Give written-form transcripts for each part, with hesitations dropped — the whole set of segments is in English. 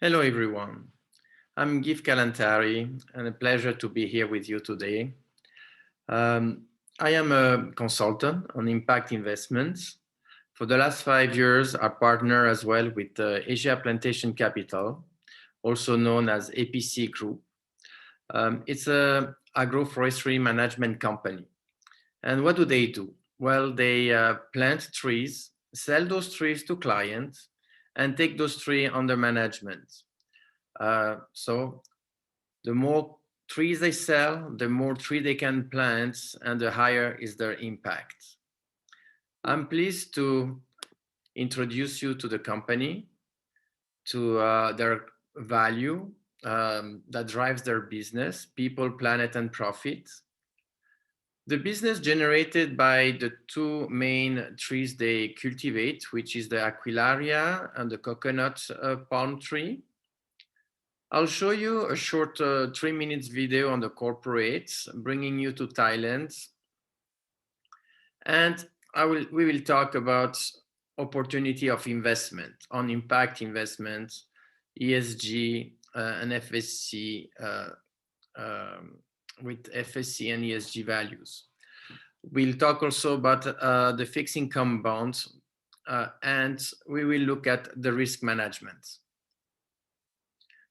Hello, everyone. I'm Giv Kalantari, and a pleasure to be here with you today. I am a consultant on impact investments. For the last 5 years, I partner as well with Asia Plantation Capital, also known as APC Group. It's a agroforestry management company. And what do? Well, they plant trees, sell those trees to clients, and take those trees under management. So the more trees they sell, the more trees they can plant, and the higher is their impact. I'm pleased to introduce you to the company, to their value that drives their business, people, planet, and profit. The business generated by the two main trees they cultivate, which is the Aquilaria and the coconut palm tree. I'll show you a short 3 minutes video on the corporates, bringing you to Thailand. And we will talk about opportunity of investment, on impact investments, ESG and FSC, with FSC and ESG values. We'll talk also about the fixed income bonds, and we will look at the risk management.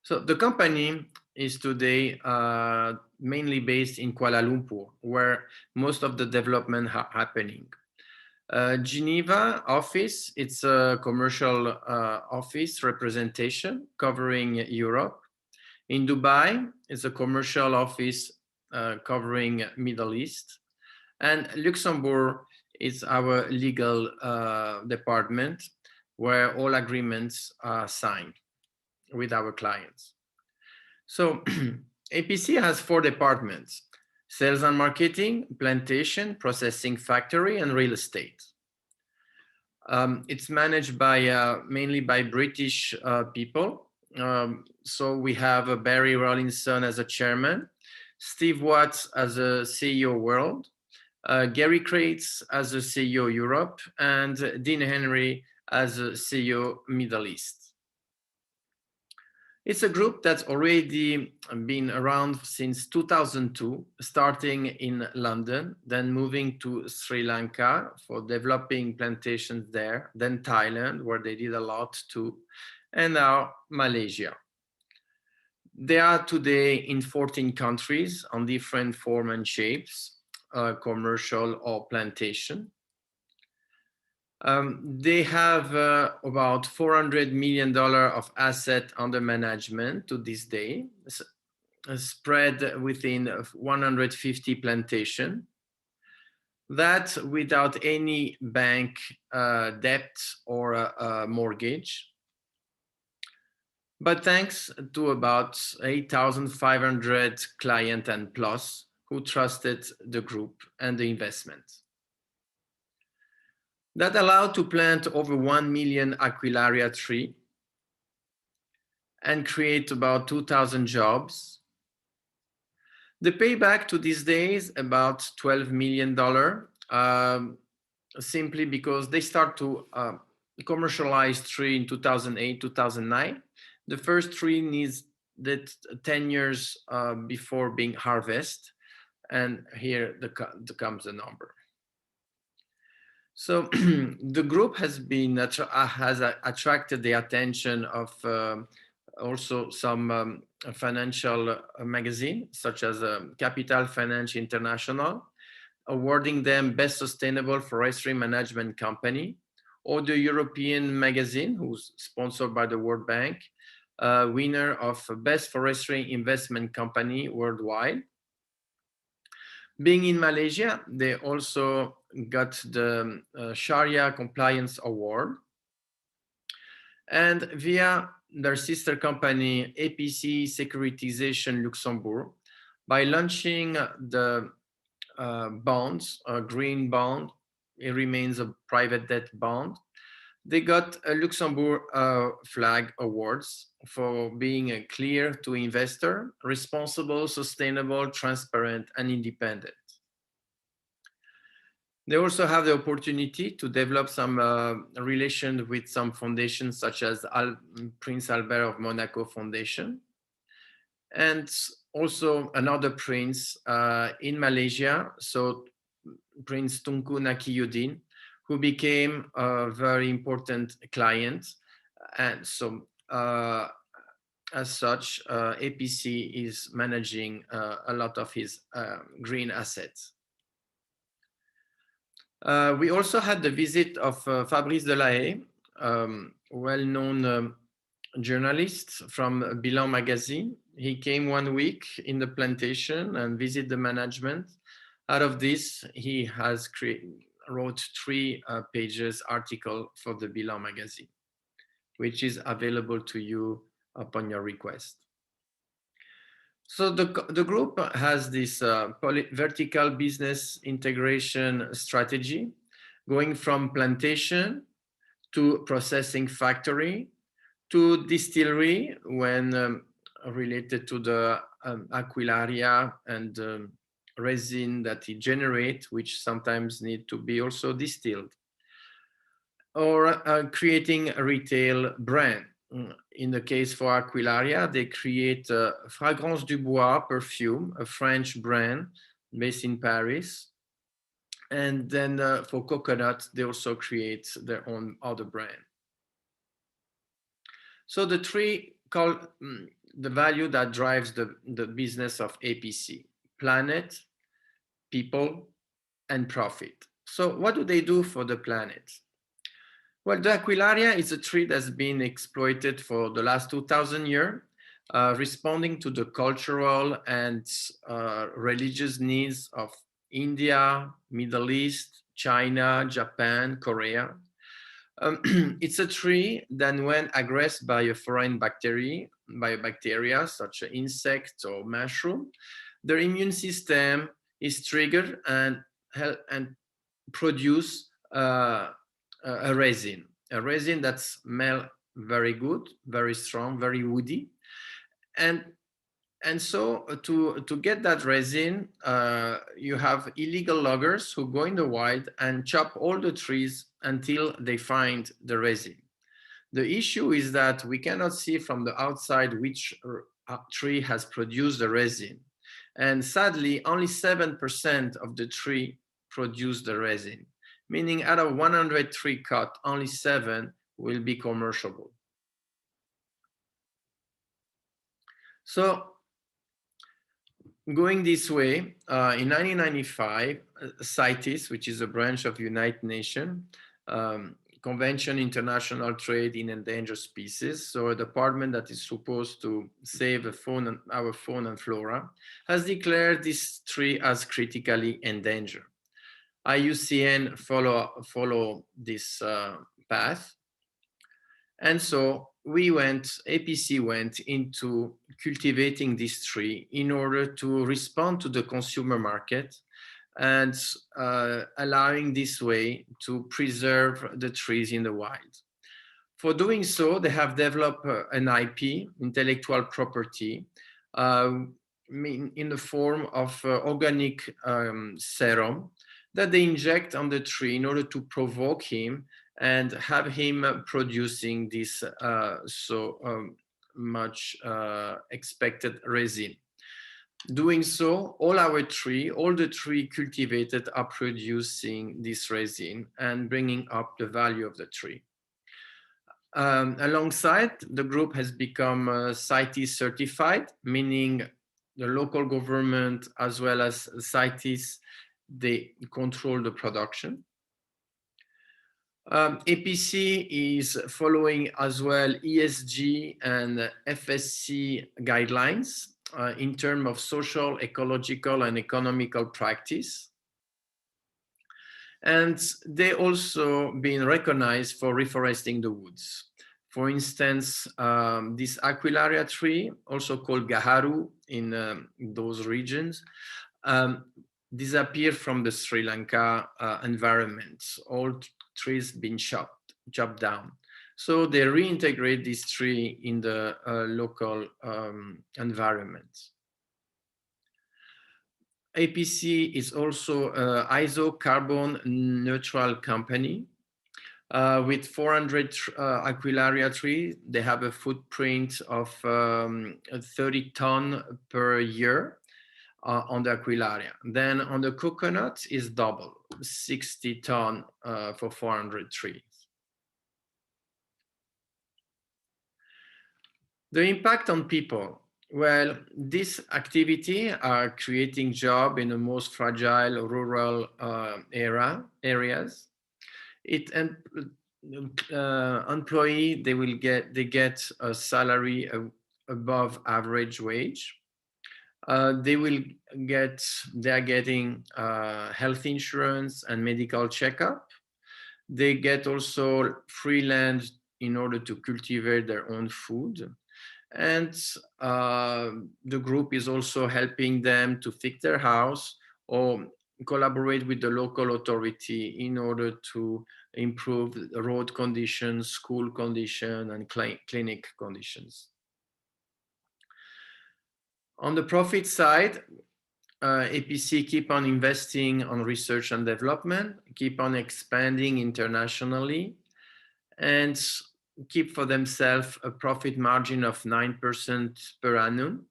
So the company is today mainly based in Kuala Lumpur, where most of the development happening. Geneva office, it's a commercial office representation covering Europe. In Dubai, it's a commercial office covering Middle East. And Luxembourg is our legal department where all agreements are signed with our clients. So APC has 4 departments: sales and marketing, plantation, processing factory, and real estate. It's managed by mainly by British people. So we have Barry Rawlinson as a chairman, Steve Watts as a CEO World, Gary Crates as a CEO Europe, and Dean Henry as a CEO Middle East. It's a group that's already been around since 2002, starting in London, then moving to Sri Lanka for developing plantations there, then Thailand, where they did a lot too, and now Malaysia. They are today in 14 countries on different form and shapes, commercial or plantation. They have about $400 million of asset under management to this day, spread within 150 plantation. That without any bank debt or a mortgage. But thanks to about 8,500 clients and plus who trusted the group and the investment. That allowed to plant over 1 million Aquilaria tree and create about 2,000 jobs. The payback to these days about $12 million, simply because they start to commercialize tree in 2008, 2009. The first tree needs that 10 years before being harvested, and here comes the number. So the group has attracted the attention of also some financial magazine, such as Capital Finance International, awarding them Best Sustainable Forestry Management Company, or the European magazine, who's sponsored by the World Bank, winner of Best Forestry Investment Company worldwide. Being in Malaysia, they also got the Sharia Compliance Award. And via their sister company, APC Securitization Luxembourg, by launching the bonds, a green bond, it remains a private debt bond, they got a Luxembourg Flag Awards for being a clear to investor, responsible, sustainable, transparent, and independent. They also have the opportunity to develop some relation with some foundations such as Prince Albert of Monaco Foundation, and also another prince in Malaysia, so Prince Tunku Nakiyuddin, who became a very important client. And so as such, APC is managing a lot of his green assets. We also had the visit of Fabrice Delahaye, well-known journalist from Bilan magazine. He came 1 week in the plantation and visited the management. Out of this, he has wrote 3 pages article for the Bilan magazine, which is available to you upon your request. So the group has this vertical business integration strategy, going from plantation to processing factory to distillery when related to the Aquilaria and resin that it generates, which sometimes need to be also distilled, or creating a retail brand. In the case for Aquilaria, they create Fragrance du Bois perfume, a French brand based in Paris. And then for coconut, they also create their own other brand. So the 3 call the value that drives the business of APC: planet, people, and profit. So what do they do for the planet? Well, the Aquilaria is a tree that's been exploited for the last 2,000 years, responding to the cultural and religious needs of India, Middle East, China, Japan, Korea. It's a tree that when aggressed by a foreign bacteria such as insect or mushroom, their immune system is triggered and produce a resin that smells very good, very strong, very woody. And so to get that resin, you have illegal loggers who go in the wild and chop all the trees until they find the resin. The issue is that we cannot see from the outside which tree has produced the resin. And sadly, only 7% of the tree produce the resin, meaning out of 100 tree cut, only 7 will be commerciable. So going this way, in 1995, CITES, which is a branch of United Nations, Convention International Trade in Endangered Species, so a department that is supposed to save our fauna and flora, has declared this tree as critically endangered. IUCN follow this path. And so APC went into cultivating this tree in order to respond to the consumer market and allowing this way to preserve the trees in the wild. For doing so, they have developed an IP, intellectual property, in the form of organic serum that they inject on the tree in order to provoke him and have him producing this much expected resin. Doing so, all the tree cultivated are producing this resin and bringing up the value of the tree. Alongside, the group has become CITES certified, meaning the local government as well as CITES, they control the production. APC is following as well ESG and FSC guidelines in terms of social, ecological, and economical practice. And they also been recognized for reforesting the woods. For instance, this Aquilaria tree, also called Gaharu in those regions, disappeared from the Sri Lanka environment. All trees been chopped down. So they reintegrate this tree in the local environment. APC is also an ISO carbon neutral company. With 400 Aquilaria trees, they have a footprint of 30 tons per year on the Aquilaria. Then on the coconut is double, 60 tons for 400 trees. The impact on people. Well, this activity are creating jobs in the most fragile rural areas. It employee they get a salary above average wage. They are getting health insurance and medical checkup. They get also free land in order to cultivate their own food. And the group is also helping them to fix their house or collaborate with the local authority in order to improve road conditions, school conditions, and clinic conditions. On the profit side, APC keep on investing on research and development, keep on expanding internationally, and keep for themselves a profit margin of 9% per annum.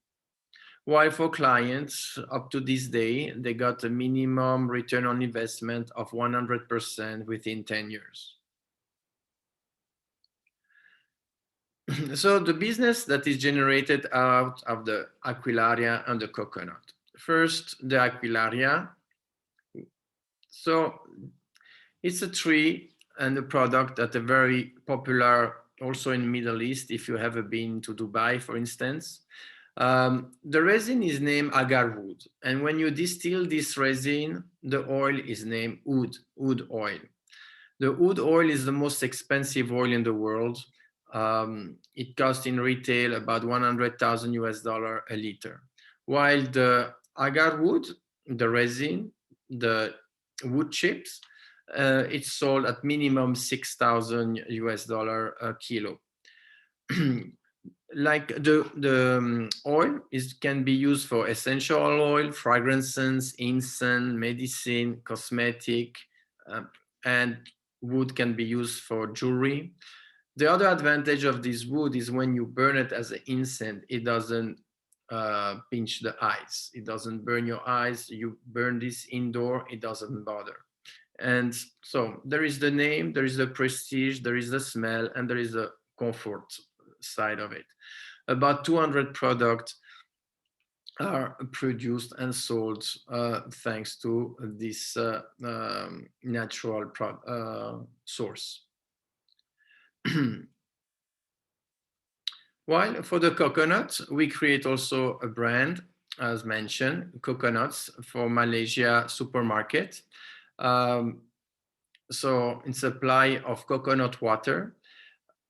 While for clients, up to this day, they got a minimum return on investment of 100% within 10 years. So the business that is generated out of the Aquilaria and the coconut. First, the Aquilaria. So it's a tree and a product that are very popular also in Middle East, if you have been to Dubai, for instance. The resin is named Agarwood. And when you distill this resin, the oil is named oud oil. The oud oil is the most expensive oil in the world. It costs in retail about 100,000 US dollar a liter. While the Agarwood, the resin, the wood chips, it's sold at minimum 6,000 US dollar a kilo. Like the oil can be used for essential oil, fragrances, incense, medicine, cosmetic, and wood can be used for jewelry. The other advantage of this wood is when you burn it as an incense, it doesn't pinch the eyes. It doesn't burn your eyes. You burn this indoor, it doesn't bother. And so there is the name, there is the prestige, there is the smell, and there is the comfort side of it. About 200 products are produced and sold thanks to this natural source. While for the coconut, we create also a brand, as mentioned, coconuts for Malaysia supermarket. So in supply of coconut water.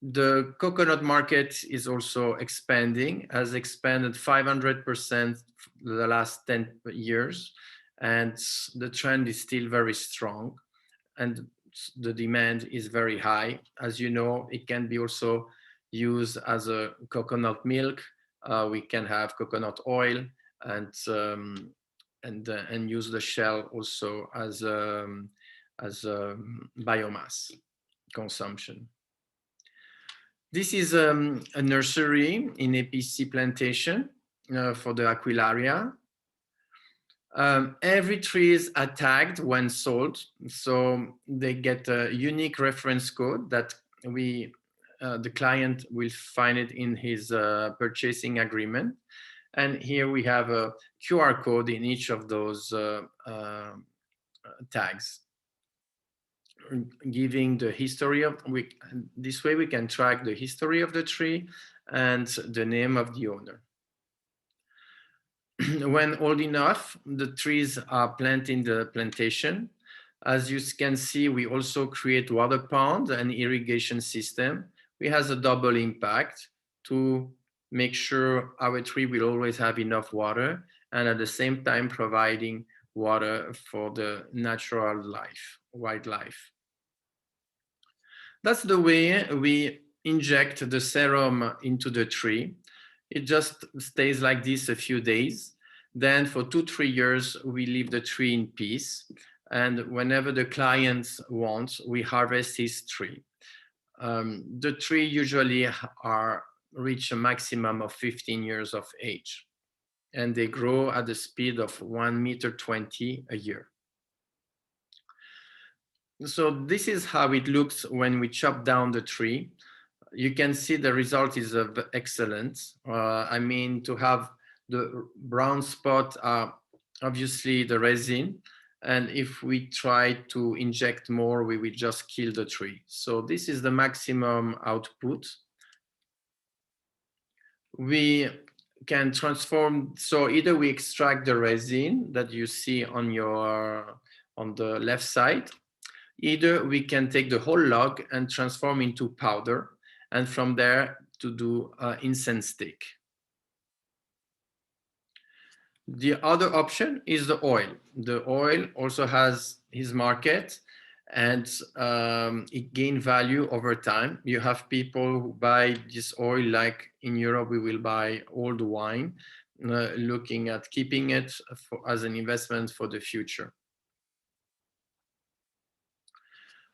The coconut market is also expanding, has expanded 500% the last 10 years, and the trend is still very strong, and the demand is very high. As you know, it can be also used as a coconut milk. We can have coconut oil and use the shell also as biomass consumption. This is a nursery in APC plantation for the Aquilaria. Every trees are tagged when sold, so they get a unique reference code that the client will find it in his purchasing agreement. And here we have a QR code in each of those tags, giving the history of, this way we can track the history of the tree and the name of the owner. When old enough, the trees are planted in the plantation. As you can see, we also create water ponds and irrigation system. We has a double impact to make sure our tree will always have enough water, and at the same time providing water for the natural life, wildlife. That's the way we inject the serum into the tree. It just stays like this a few days. Then for 2-3 years, we leave the tree in peace. And whenever the client wants, we harvest his tree. The tree usually reach a maximum of 15 years of age, and they grow at the speed of 1.20 meters a year. So this is how it looks when we chop down the tree. You can see the result is excellent. I mean, to have the brown spot are obviously the resin. And if we try to inject more, we will just kill the tree. So this is the maximum output. We can transform, so either we extract the resin that you see on the left side, either we can take the whole log and transform into powder, and from there to do incense stick. The other option is the oil. The oil also has his market, and it gains value over time. You have people who buy this oil, like in Europe, we will buy old wine, looking at keeping it as an investment for the future.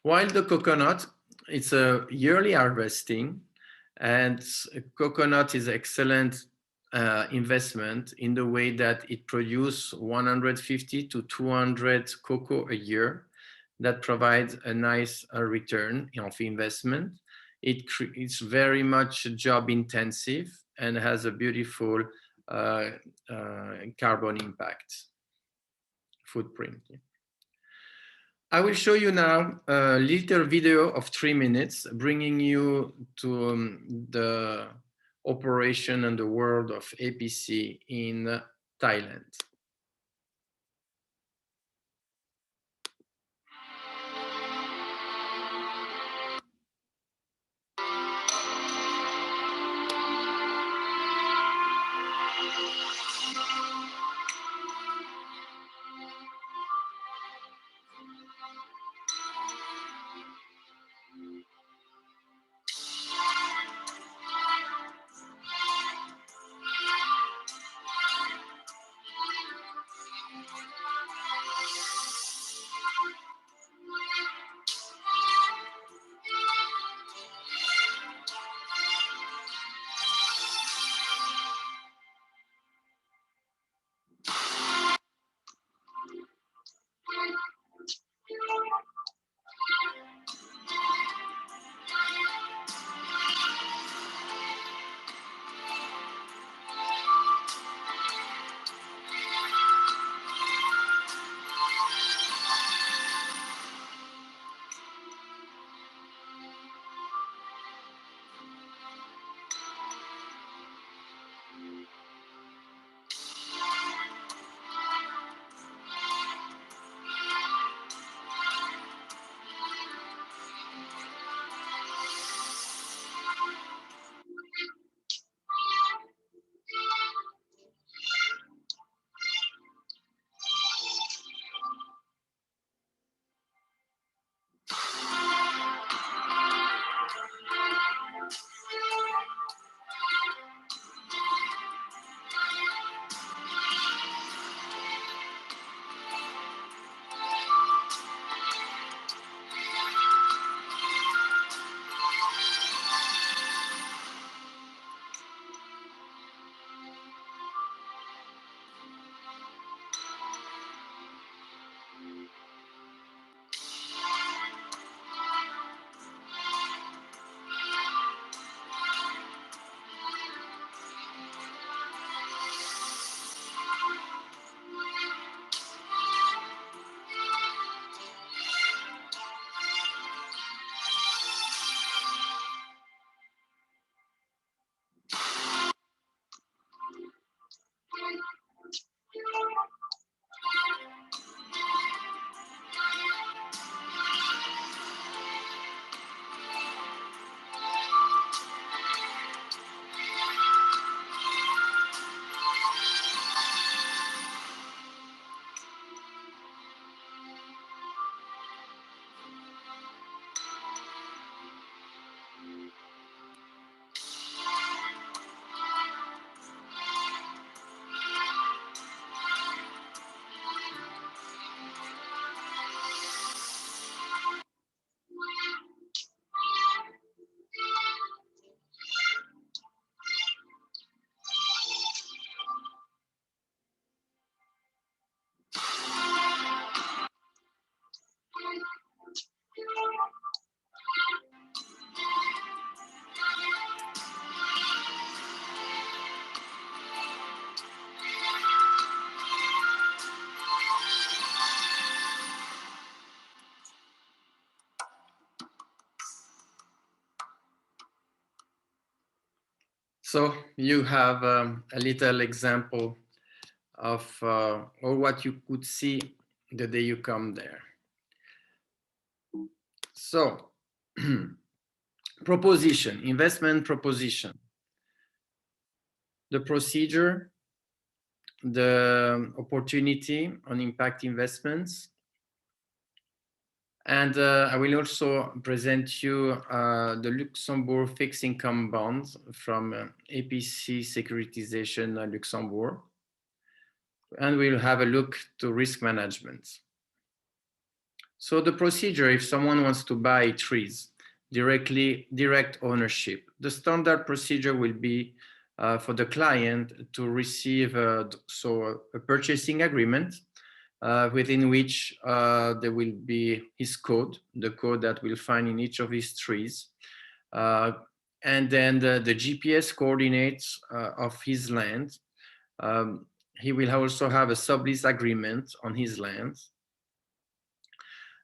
While the coconut, it's a yearly harvesting, and coconut is excellent investment in the way that it produces 150 to 200 cocoa a year. That provides a nice return of investment. It's very much job intensive and has a beautiful carbon impact footprint. I will show you now a little video of 3 minutes, bringing you to the operation and the world of APC in Thailand. So you have a little example of or what you could see the day you come there. So proposition, investment proposition, the procedure, the opportunity on impact investments. And I will also present you the Luxembourg fixed income bonds from APC Securitization Luxembourg. And we'll have a look to risk management. So the procedure, if someone wants to buy trees, direct ownership, the standard procedure will be for the client to receive a purchasing agreement within which there will be his code, the code that we'll find in each of his trees, and then the GPS coordinates of his land. He will also have a sublease agreement on his land.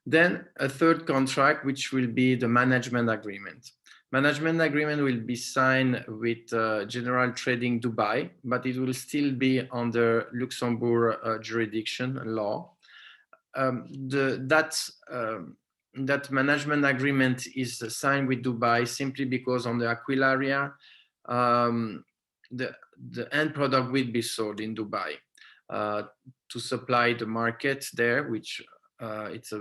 Then a third contract, which will be the management agreement. Management agreement will be signed with General Trading Dubai, but it will still be under Luxembourg jurisdiction law. That management agreement is signed with Dubai simply because on the Aquilaria, the end product will be sold in Dubai to supply the market there, which it's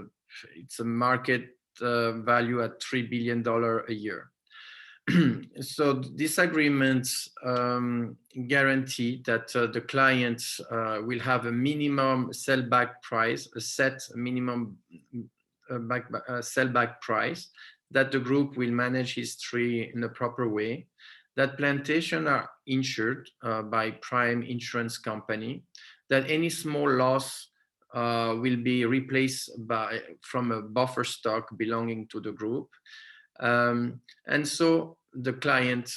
a market value at $3 billion a year. So this agreement guarantee that the clients will have a minimum sellback price, a set minimum sellback price, that the group will manage his tree in a proper way, that plantations are insured by prime insurance company, that any small loss will be replaced from a buffer stock belonging to the group. And so the client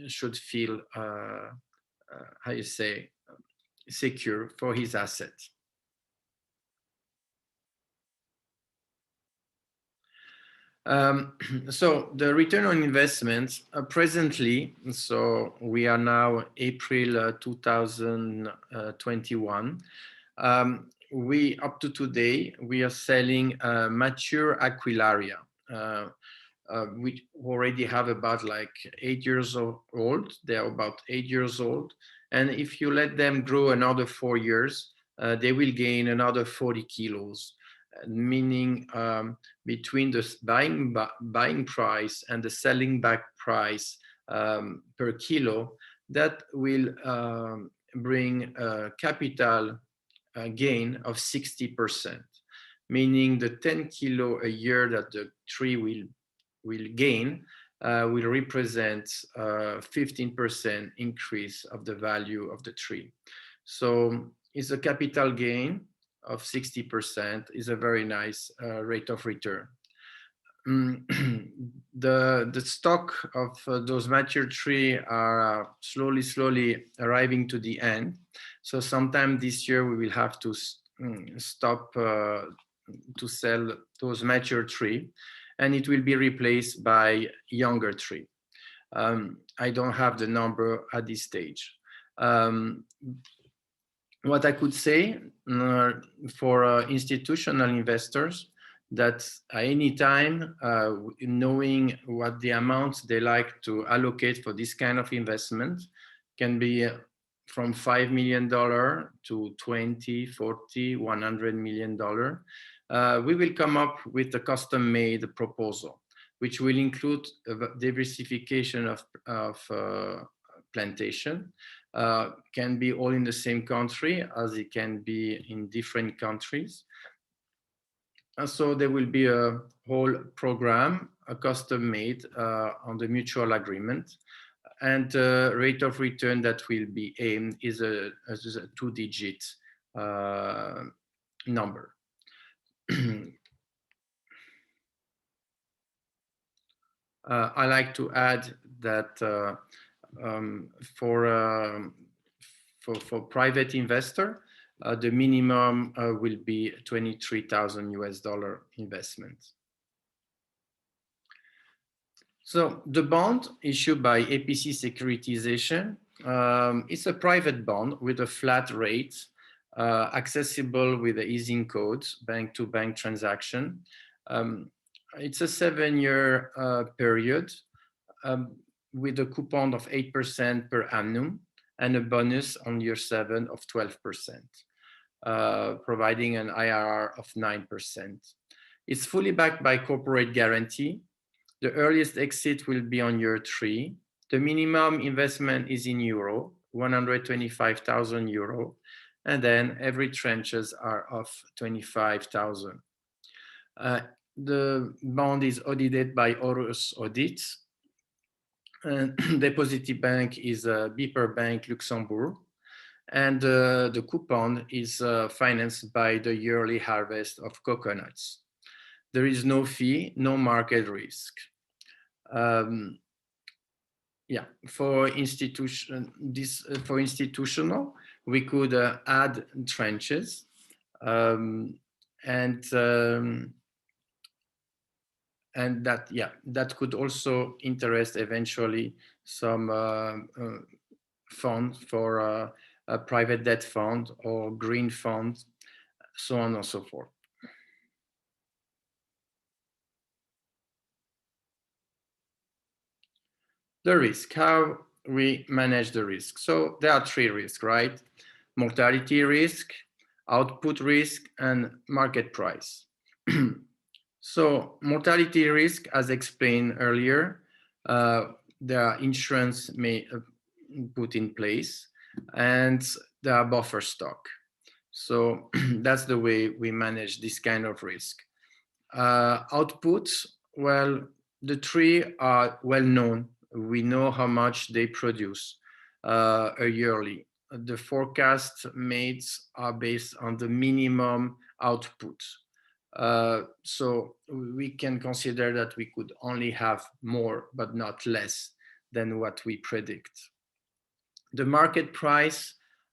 should feel, how you say, secure for his asset. So the return on investment presently, so we are now April 2021. We up to today, we are selling mature Aquilaria. We already have about like 8 years old. They are about 8 years old. And if you let them grow another 4 years, they will gain another 40 kilos, meaning between the buying price and the selling back price per kilo, that will bring a capital gain of 60%, meaning the 10 kilo a year that the tree will gain will represent 15% increase of the value of the tree. So it's a capital gain of 60%, is a very nice rate of return. The stock of those mature trees are slowly arriving to the end. So sometime this year we will have to stop to sell those mature trees, and it will be replaced by younger tree. I don't have the number at this stage. What I could say for institutional investors, that at any time, knowing what the amounts they like to allocate for this kind of investment can be from $5 million to 20, 40, $100 million. We will come up with a custom-made proposal, which will include diversification of plantation. Can be all in the same country, as it can be in different countries. And so there will be a whole program, a custom-made on the mutual agreement. And the rate of return that will be aimed is a 2-digit number. I like to add that for private investor, the minimum will be $23,000 US investment. So the bond issued by APC Securitization, it's a private bond with a flat rate, accessible with the easing codes, bank-to-bank transaction. It's a 7-year period with a coupon of 8% per annum and a bonus on year 7 of 12%, providing an IRR of 9%. It's fully backed by corporate guarantee. The earliest exit will be on year 3. The minimum investment is in euro, 125,000 euro, and then every tranches are of 25,000. The bond is audited by Horus Audits. Depositing bank is Beeper Bank, Luxembourg. And the coupon is financed by the yearly harvest of coconuts. There is no fee, no market risk. Yeah, for institutional, we could add tranches, and that could also interest eventually some funds for a private debt fund or green fund, so on and so forth. The risk, how we manage the risk. So there are 3 risks, right? Mortality risk, output risk, and market price. So mortality risk, as explained earlier, there are insurance may put in place, and there are buffer stock. So that's the way we manage this kind of risk. Output, well, the 3 are well known. We know how much they produce yearly. The forecasts made are based on the minimum output. So we can consider that we could only have more, but not less than what we predict. The market price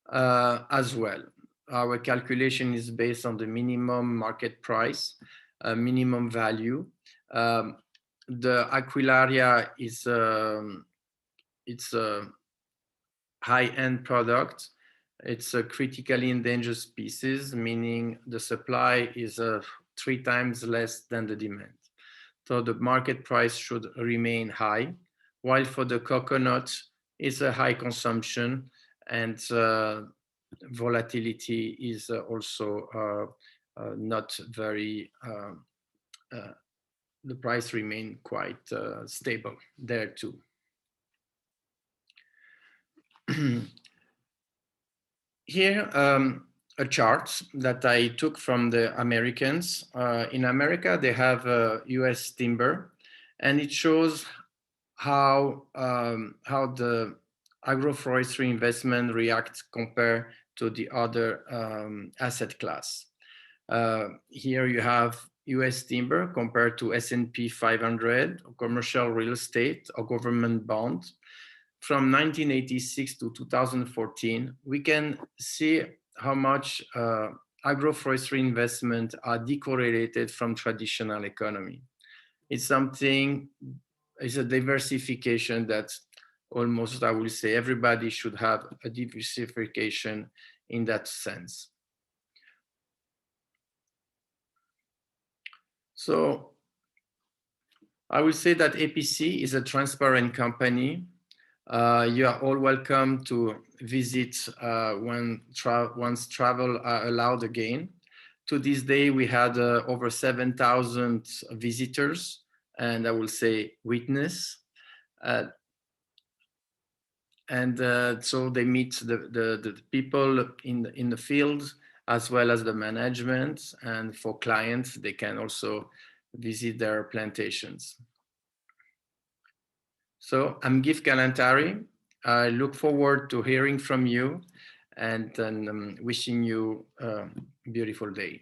as well. Our calculation is based on the minimum market price, minimum value. The Aquilaria is it's a high-end product. It's a critically endangered species, meaning the supply is 3 times less than the demand. So the market price should remain high, while for the coconut, it's a high consumption, and volatility is also not very, the price remain quite stable there too. Here, a chart that I took from the Americans. In America, they have US timber, and it shows how the agroforestry investment reacts compared to the other asset class. Here you have US timber compared to S&P 500, commercial real estate, or government bond. From 1986 to 2014, we can see how much agroforestry investment are decorrelated from traditional economy. It's something, it's a diversification that almost, I will say, everybody should have a diversification in that sense. So I will say that APC is a transparent company. You are all welcome to visit once travel are allowed again. To this day, we had over 7,000 visitors, and I will say witness. So they meet the people in the field, as well as the management, and for clients, they can also visit their plantations. So I'm Gif Kalantari. I look forward to hearing from you, and wishing you a beautiful day.